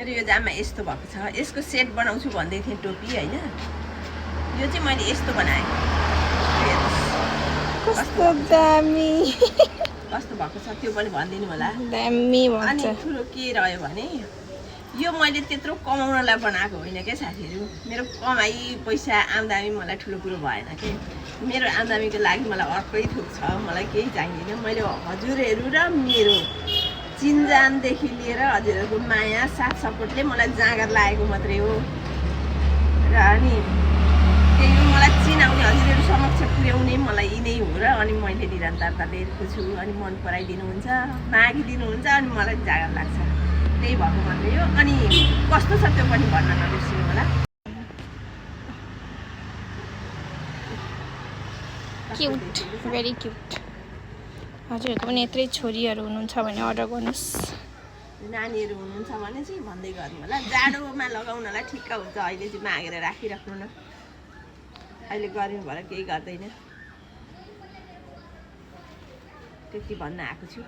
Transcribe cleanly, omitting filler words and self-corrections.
मेरो यो जामा यस्तो भएको छ यसको सेट बनाउँछु भन्दै थिएँ टोपी हैन यो चाहिँ मैले यस्तो बनाएँ कस्तो दामी कस्तो भएको छ त्यो पनि भनिदिनु होला दामी अनि भन्छ ठुलो के रह्यो भने यो मैले त्यत्रो कमाउनलाई बनाएको होइन क्या साथीहरू मेरो कमाइ पैसा आम्दानी मलाई ठुलो कुरो भएन कि मेरो आम्दानीको लागि मलाई अर्कै थोक छ मलाई केही चाहिँदैन मैले हजुरहरू र मेरो चिनजानदेखि लिएर हजुरहरूको माया साथ सपोर्टले मलाई जाँगर लागेको मात्रै हो र अनि त्यही हो मलाई चिनाउने हजुरहरू समक्ष पुर्याउने मलाई यिनै हो र अनि मैले निरन्तरता लिएको छु अनि मन पराइदिनुहुन्छ मागिदिनुहुन्छ अनि मलाई जाँगर लाग्छ त्यही भएको मात्रै हो अनि कस्तो छ त्यो पनि भन्न नबिर्सिनु होला क्युट भेरी क्युट हजुरहरूको पनि यत्रै छोरीहरू हुनुहुन्छ भने अर्डर गर्नुहोस् नानीहरू हुनुहुन्छ भने चाहिँ भन्दै गर्नु होला जाडोमा लगाउनलाई ठिक्क हुन्छ अहिले चाहिँ मागेर राखिराख्नु न अहिले गर्नु भएर केही गर्दैन त्यति भन्न आएको छु